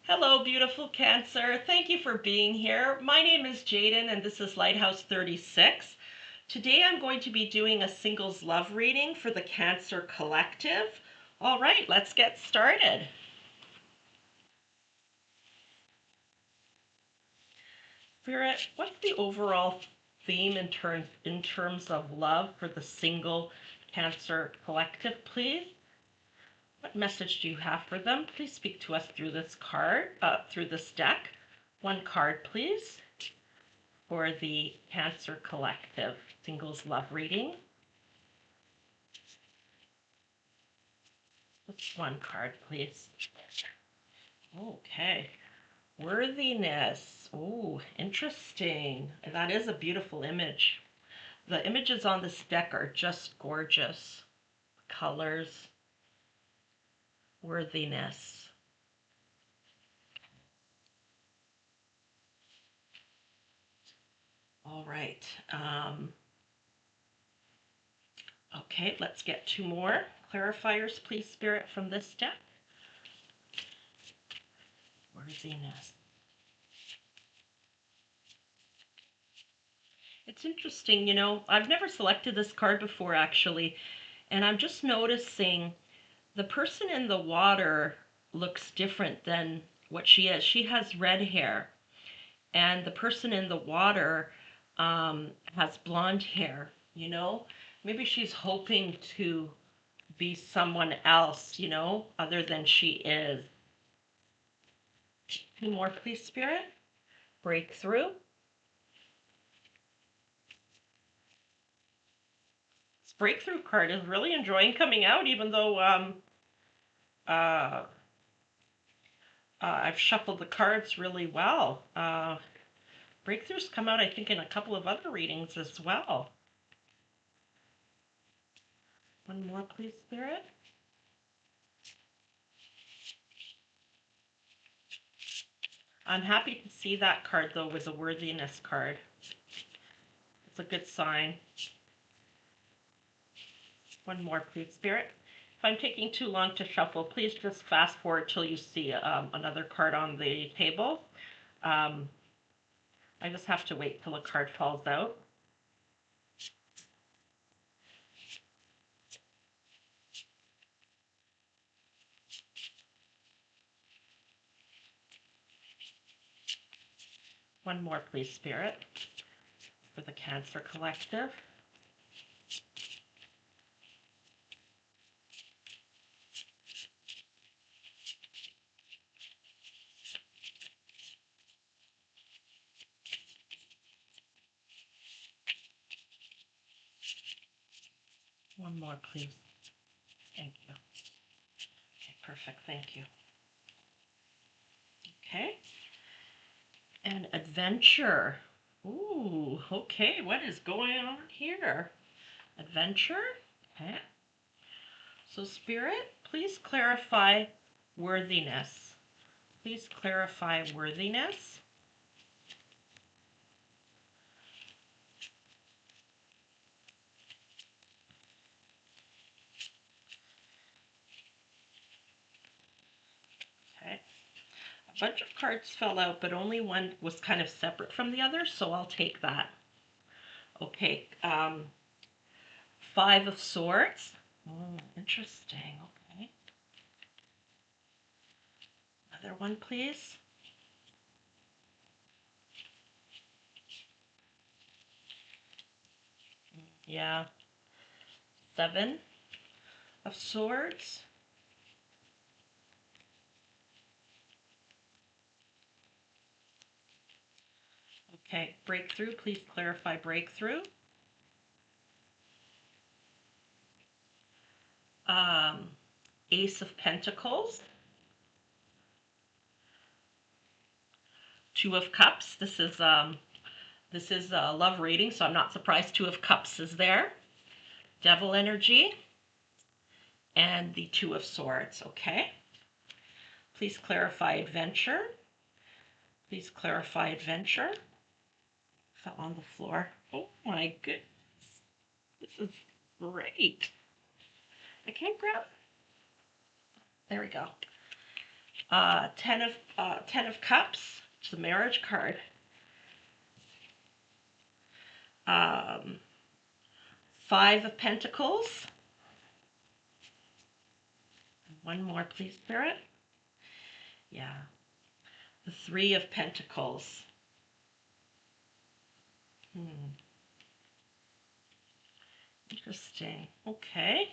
Hello, beautiful Cancer. Thank you for being here. My name is Jaden and this is Lighthouse 36. Today I'm going to be doing a singles love reading for the Cancer Collective. All right, let's get started. Spirit, what's the overall theme in terms of love for the single Cancer Collective, please? What message do you have for them? Please speak to us through this through this deck. One card, please, for the Cancer Collective Singles Love Reading. Just one card, please. Okay. Worthiness. Oh, interesting. That is a beautiful image. The images on this deck are just gorgeous. Colors. Worthiness. All right. Okay, let's get two more clarifiers, please, Spirit, from this deck. Worthiness. It's interesting, I've never selected this card before, actually, and I'm just noticing the person in the water looks different than what she is. She has red hair, and the person in the water has blonde hair, Maybe she's hoping to be someone else, other than she is. Two more, please, Spirit. Breakthrough. This breakthrough card is really enjoying coming out, even though uh, I've shuffled the cards really well. Breakthroughs come out, I think, in a couple of other readings as well. One more, please, Spirit. I'm happy to see that card, though, with the worthiness card. It's a good sign. One more, please, Spirit. If I'm taking too long to shuffle, please just fast forward till you see another card on the table. I just have to wait till a card falls out. One more, please, Spirit, for the Cancer Collective. One more, please. Thank you. Okay, perfect. Thank you. Okay. And adventure. Ooh, okay. What is going on here? Adventure. Okay. So, Spirit, please clarify worthiness. Please clarify worthiness. Okay. A bunch of cards fell out, but only one was kind of separate from the other, so I'll take that. Okay. Five of Swords. Oh, interesting. Okay. Another one, please. Yeah. Seven of Swords. Okay, breakthrough. Please clarify breakthrough. Ace of Pentacles. Two of Cups. This is a love reading, so I'm not surprised Two of Cups is there. Devil energy. And the Two of Swords. Okay. Please clarify adventure. Please clarify adventure. Fell on the floor. Oh my goodness. This is great. I can't grab. There we go. Ten of Cups. It's the marriage card. Um, Five of Pentacles. One more, please, Spirit. Yeah. The Three of Pentacles. Interesting. Okay.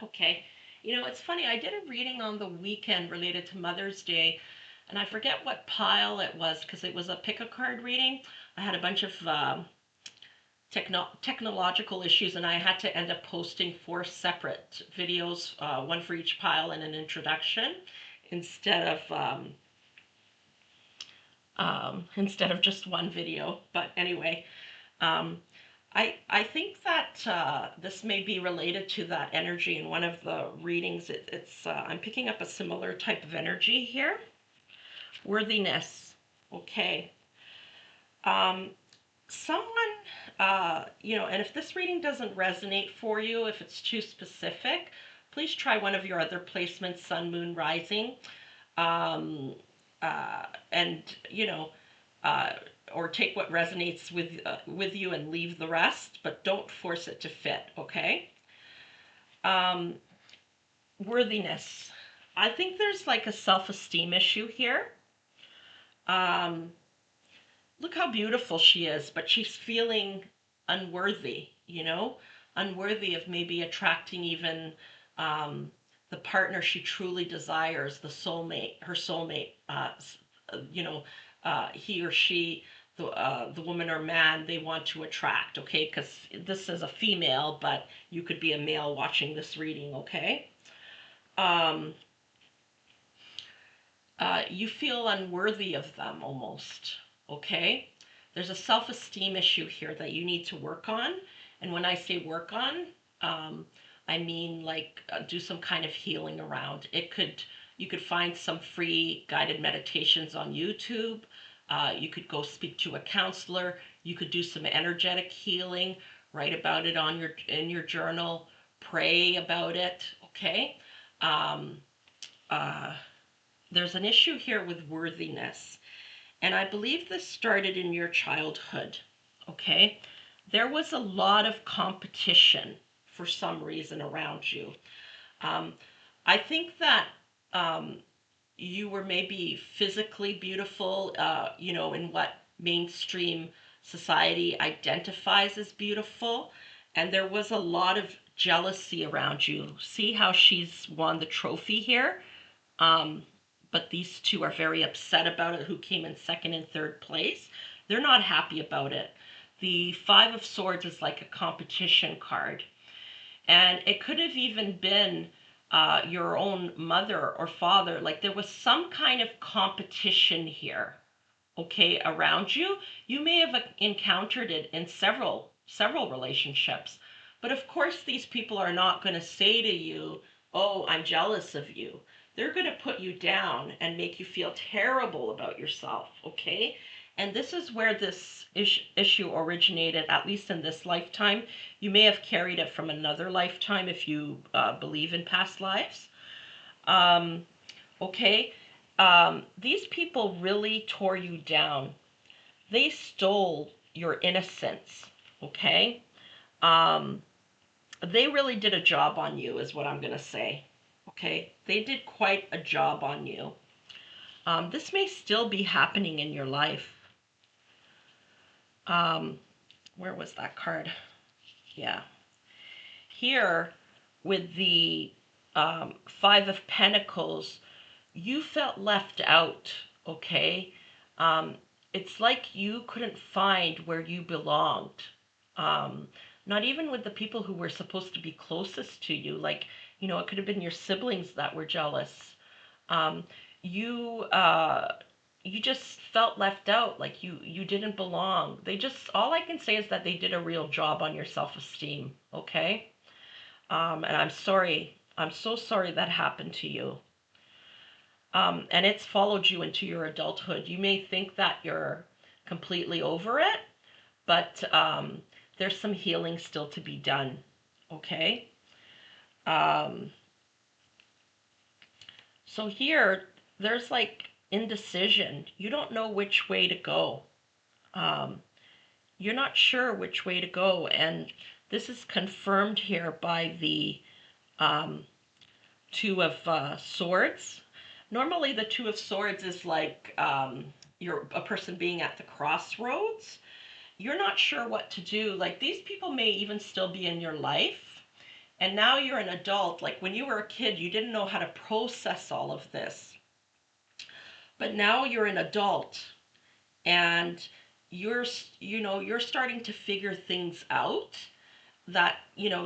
Okay. You know, it's funny. I did a reading on the weekend related to Mother's Day, and I forget what pile it was because it was a pick a card reading. I had a bunch of technological issues, and I had to end up posting four separate videos, one for each pile and an introduction, instead of instead of just one video. But anyway, um, I think that this may be related to that energy in one of the readings. It's I'm picking up a similar type of energy here. Worthiness. Okay. Um, Someone, and if this reading doesn't resonate for you, if it's too specific, please try one of your other placements, sun, moon, rising, um, and uh, or take what resonates with you and leave the rest, but don't force it to fit. Okay. Um, Worthiness. I think there's like a self-esteem issue here. Um, Look how beautiful she is, but she's feeling unworthy, unworthy of maybe attracting even the partner she truly desires, the soulmate, her soulmate, you know, he or she, the woman or man they want to attract, okay? Because this is a female, but you could be a male watching this reading, okay? Um, you feel unworthy of them almost, okay? There's a self-esteem issue here that you need to work on. And when I say work on, um, I mean like do some kind of healing around. You could find some free guided meditations on YouTube. You could go speak to a counselor. You could do some energetic healing, write about it in your journal, pray about it, okay? Um, uh, there's an issue here with worthiness. And I believe this started in your childhood. Okay? There was a lot of competition for some reason around you. Um, I think that um, you were maybe physically beautiful, in what mainstream society identifies as beautiful. And there was a lot of jealousy around you. See how she's won the trophy here? Um, but these two are very upset about it, who came in second and third place. They're not happy about it. The Five of Swords is like a competition card. And it could have even been your own mother or father. Like there was some kind of competition here, okay, around you. You may have encountered it in several relationships. But of course, these people are not going to say to you, oh, I'm jealous of you. They're going to put you down and make you feel terrible about yourself, okay? And this is where this issue originated, at least in this lifetime. You may have carried it from another lifetime if you believe in past lives. Okay, these people really tore you down. They stole your innocence, okay? Um, they really did a job on you, is what I'm going to say, okay? They did quite a job on you. This may still be happening in your life. Where was that card? Yeah. Here, with the Five of Pentacles, you felt left out, okay? Um, it's like you couldn't find where you belonged. Um, Not even with the people who were supposed to be closest to you. Like, it could have been your siblings that were jealous. Um, you you just felt left out, like you didn't belong. All I can say is that they did a real job on your self-esteem, okay? And I'm sorry. I'm so sorry that happened to you. and it's followed you into your adulthood. You may think that you're completely over it, but there's some healing still to be done. Okay. Um, so here, there's like indecision. You don't know which way to go. Um, you're not sure which way to go, and this is confirmed here by the um, Two of Swords. Normally, the Two of Swords is like you're a person being at the crossroads. You're not sure what to do. Like these people may even still be in your life, and now you're an adult. Like when you were a kid, you didn't know how to process all of this, but now you're an adult, and you're you're starting to figure things out that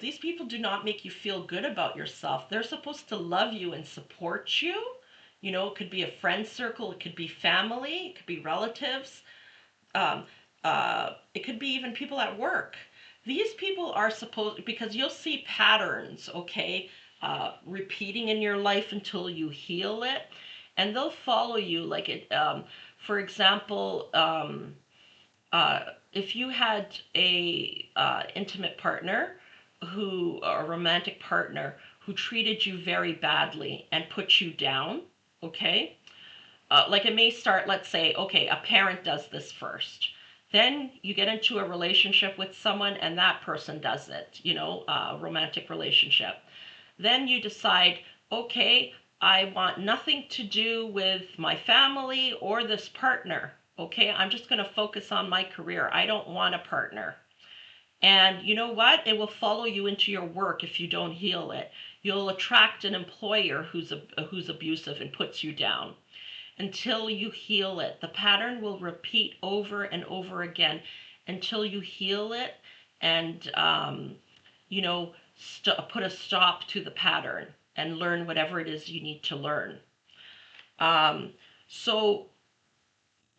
these people do not make you feel good about yourself. They're supposed to love you and support you. It could be a friend circle, it could be family, it could be relatives, um, it could be even people at work. These people are supposed, because you'll see patterns, okay, repeating in your life until you heal it, and they'll follow you like it. For example, if you had a intimate partner a romantic partner who treated you very badly and put you down, okay, like it may start, let's say, okay, a parent does this first. Then you get into a relationship with someone and that person does it, a romantic relationship. Then you decide, okay, I want nothing to do with my family or this partner. Okay, I'm just going to focus on my career. I don't want a partner. And you know what? It will follow you into your work if you don't heal it. You'll attract an employer who's abusive and puts you down until you heal it. The pattern will repeat over and over again until you heal it and put a stop to the pattern and learn whatever it is you need to learn. So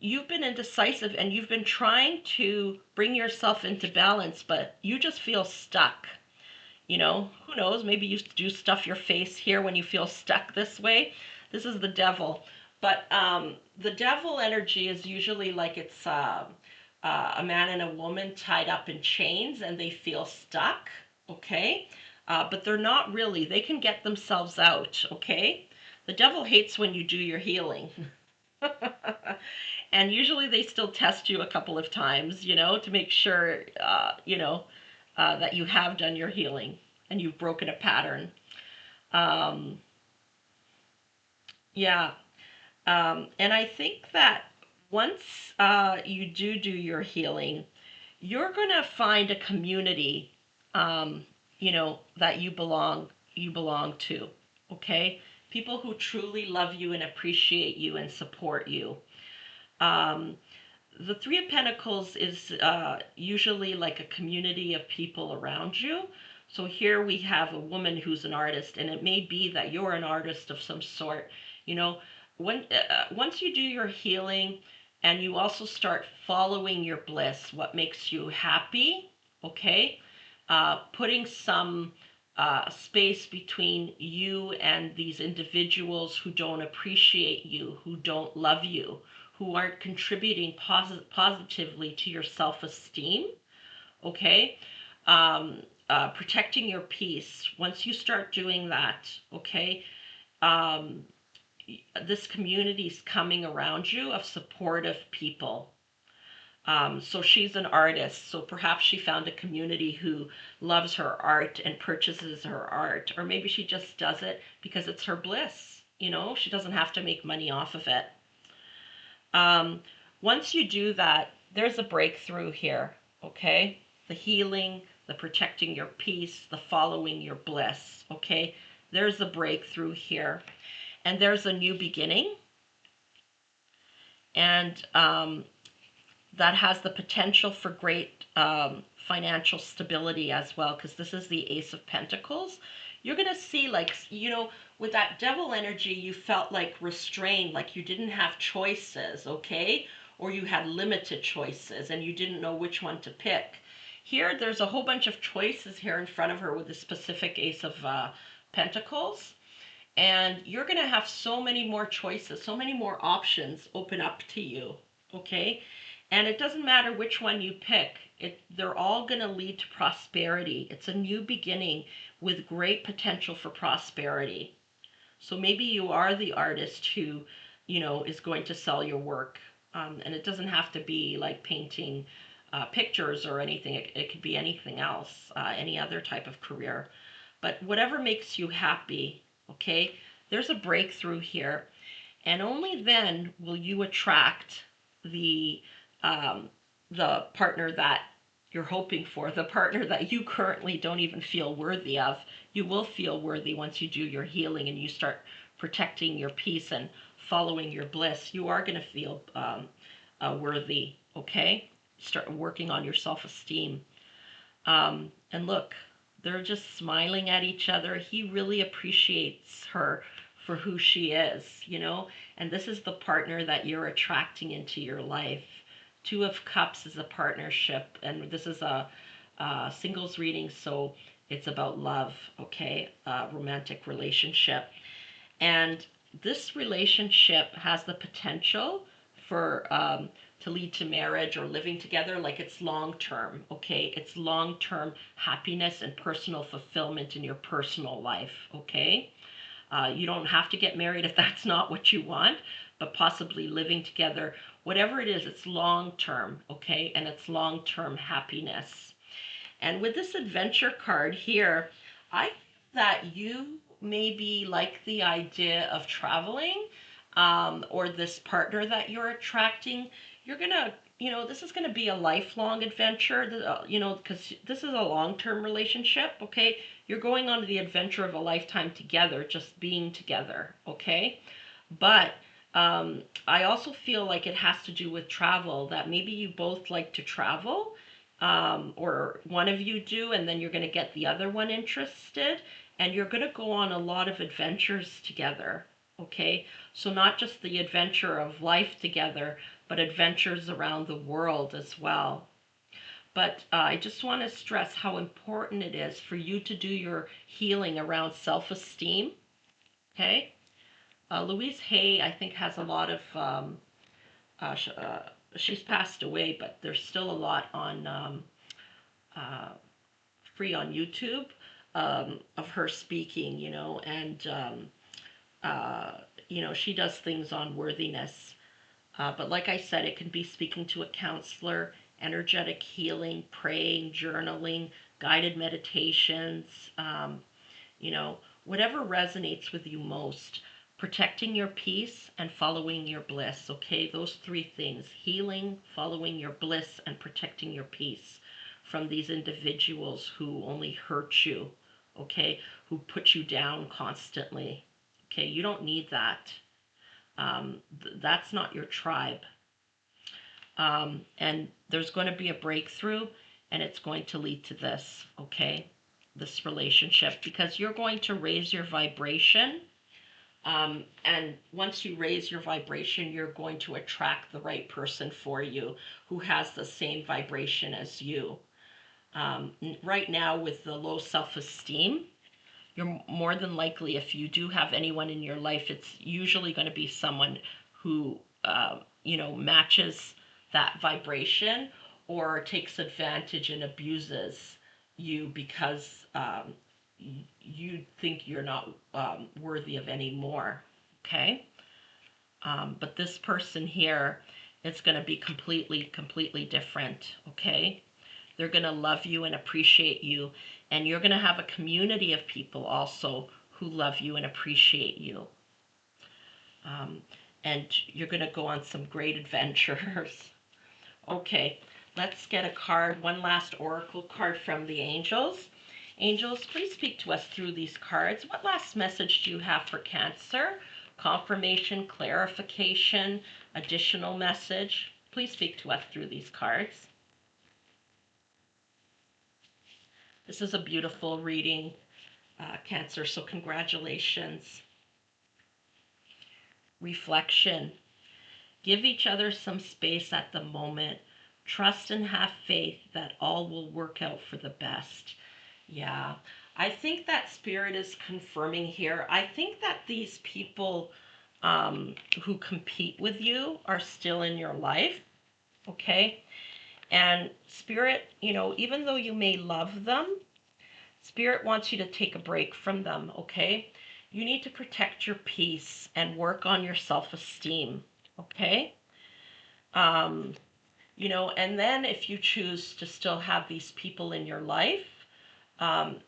you've been indecisive and you've been trying to bring yourself into balance, but you just feel stuck. Who knows? Maybe you do stuff your face here when you feel stuck this way. This is the devil. But the devil energy is usually like it's a man and a woman tied up in chains and they feel stuck, okay? But they're not really. They can get themselves out, okay? The devil hates when you do your healing. And usually they still test you a couple of times, to make sure, that you have done your healing and you've broken a pattern. Um, yeah. And I think that once you do your healing, you're going to find a community, that you belong to. Okay? People who truly love you and appreciate you and support you. Um, the Three of Pentacles is usually like a community of people around you. So here we have a woman who's an artist, and it may be that you're an artist of some sort. You know, once you do your healing, and you also start following your bliss, what makes you happy, okay? Putting some space between you and these individuals who don't appreciate you, who don't love you, who aren't contributing positively to your self-esteem, okay? Protecting your peace. Once you start doing that, okay, um, this community is coming around you of supportive people. So she's an artist, so perhaps she found a community who loves her art and purchases her art, or maybe she just does it because it's her bliss. She doesn't have to make money off of it. Once you do that, there's a breakthrough here, okay? The healing, the protecting your peace, the following your bliss, okay? There's a breakthrough here. And there's a new beginning. And that has the potential for great financial stability as well, because this is the Ace of Pentacles. You're going to see, like, with that devil energy, you felt like restrained, like you didn't have choices, okay? Or you had limited choices and you didn't know which one to pick. Here, there's a whole bunch of choices here in front of her with the specific Ace of Pentacles. And you're going to have so many more choices, so many more options open up to you. Okay. And it doesn't matter which one you pick, they're all going to lead to prosperity. It's a new beginning with great potential for prosperity. So maybe you are the artist who, is going to sell your work. And it doesn't have to be like painting pictures or anything. It could be anything else, any other type of career. But whatever makes you happy, okay? There's a breakthrough here. And only then will you attract the the partner that you're hoping for, the partner that you currently don't even feel worthy of. You will feel worthy once you do your healing and you start protecting your peace and following your bliss. You are going to feel worthy, okay? Start working on your self-esteem. And look, they're just smiling at each other. He really appreciates her for who she is. And this is the partner that you're attracting into your life. Two of Cups is a partnership, and this is a singles reading, so it's about love, okay? Romantic relationship. And this relationship has the potential for to lead to marriage or living together. Like, it's long term, okay? It's long term happiness and personal fulfillment in your personal life, okay? You don't have to get married if that's not what you want, but possibly living together, whatever it is, it's long term, okay? And it's long term happiness. And with this adventure card here, I feel that you maybe like the idea of traveling, or this partner that you're attracting. You're going to, this is going to be a lifelong adventure, because this is a long-term relationship, okay? You're going on the adventure of a lifetime together, just being together, okay? But I also feel like it has to do with travel, that maybe you both like to travel, or one of you do, and then you're going to get the other one interested, and you're going to go on a lot of adventures together. Okay, so not just the adventure of life together, but adventures around the world as well. But I just want to stress how important it is for you to do your healing around self-esteem. Okay, Louise Hay, I think, has a lot of she's passed away, but there's still a lot on uh, free on YouTube, of her speaking, and she does things on worthiness. But like I said, it can be speaking to a counselor, energetic healing, praying, journaling, guided meditations, whatever resonates with you most. Protecting your peace and following your bliss, okay? Those three things: healing, following your bliss, and protecting your peace from these individuals who only hurt you, okay? Who put you down constantly, okay? You don't need that. That's not your tribe. And there's going to be a breakthrough, and it's going to lead to this, okay? This relationship, because you're going to raise your vibration. And once you raise your vibration, you're going to attract the right person for you who has the same vibration as you. Right now, with the low self-esteem, you're more than likely, if you do have anyone in your life, it's usually going to be someone who, matches that vibration, or takes advantage and abuses you because you think you're not worthy of any more. Okay? But this person here, it's going to be completely different. Okay? They're going to love you and appreciate you. And you're going to have a community of people also who love you and appreciate you. Um, and you're going to go on some great adventures. Okay, let's get a card, one last oracle card from the angels. Angels, please speak to us through these cards. What last message do you have for Cancer? Confirmation, clarification, additional message? Please speak to us through these cards. This is a beautiful reading, Cancer, so congratulations. Reflection. Give each other some space at the moment. Trust and have faith that all will work out for the best. Yeah, I think that spirit is confirming here. I think that these people who compete with you are still in your life, okay? And spirit, even though you may love them, spirit wants you to take a break from them, okay? You need to protect your peace and work on your self-esteem, okay? Um, and then if you choose to still have these people in your life,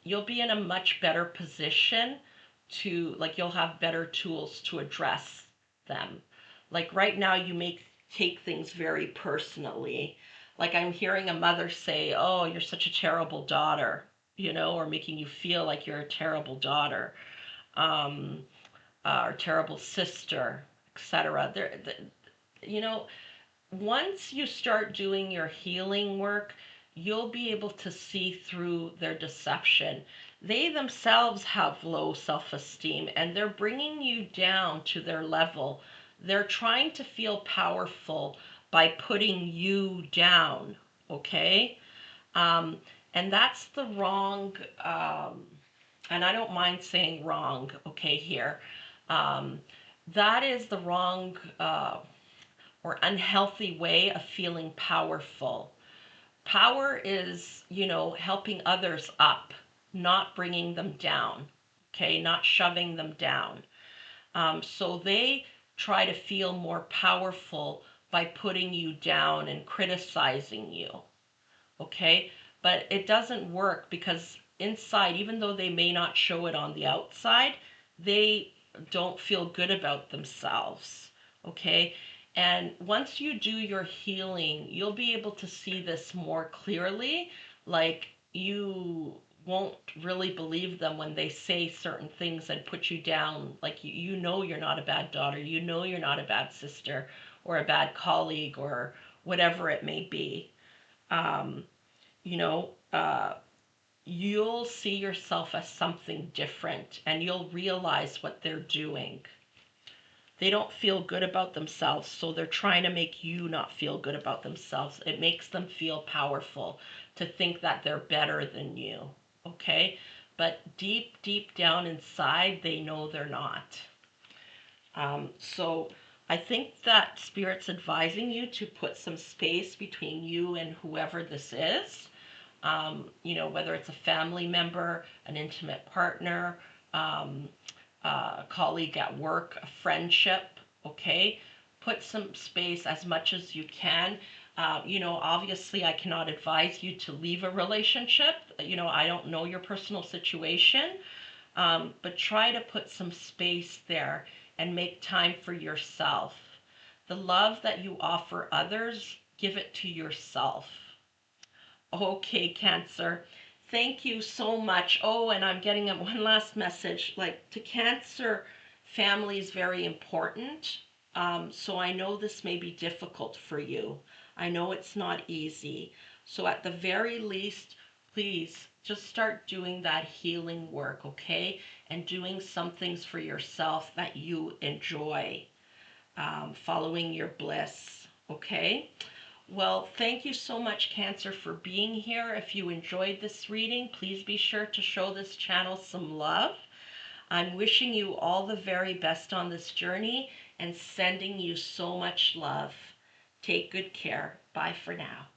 you'll be in a much better position to, like, you'll have better tools to address them. Like right now, you may take things very personally. Like I'm hearing a mother say, "Oh, you're such a terrible daughter," or making you feel like you're a terrible daughter, um, or terrible sister, etc. You know, once you start doing your healing work, you'll be able to see through their deception. They themselves have low self esteem and they're bringing you down to their level. They're trying to feel powerful by putting you down, okay? Um, and that's the wrong, and I don't mind saying wrong, okay, here. Um, that is the wrong or unhealthy way of feeling powerful. Power is, helping others up, not bringing them down, okay, not shoving them down. So they try to feel more powerful by putting you down and criticizing you, okay? But it doesn't work because inside, even though they may not show it on the outside, they don't feel good about themselves, okay? And once you do your healing, you'll be able to see this more clearly. Like you won't really believe them when they say certain things and put you down. Like you're not a bad daughter, you're not a bad sister or a bad colleague or whatever it may be. Um, you know, uh, you'll see yourself as something different and you'll realize what they're doing. They don't feel good about themselves, so they're trying to make you not feel good about themselves. It makes them feel powerful to think that they're better than you, okay? But deep, deep down inside, they know they're not. So I think that Spirit's advising you to put some space between you and whoever this is. Whether it's a family member, an intimate partner, um, a colleague at work, a friendship, okay? Put some space as much as you can. Obviously, I cannot advise you to leave a relationship. I don't know your personal situation, but try to put some space there and make time for yourself. The love that you offer others, give it to yourself. Okay, Cancer. Thank you so much. Oh, and I'm getting one last message. Like to Cancer, family is very important. So I know this may be difficult for you. I know it's not easy. So at the very least, please just start doing that healing work, okay? And doing some things for yourself that you enjoy, following your bliss, okay? Well, thank you so much, Cancer, for being here. If you enjoyed this reading, please be sure to show this channel some love. I'm wishing you all the very best on this journey and sending you so much love. Take good care. Bye for now.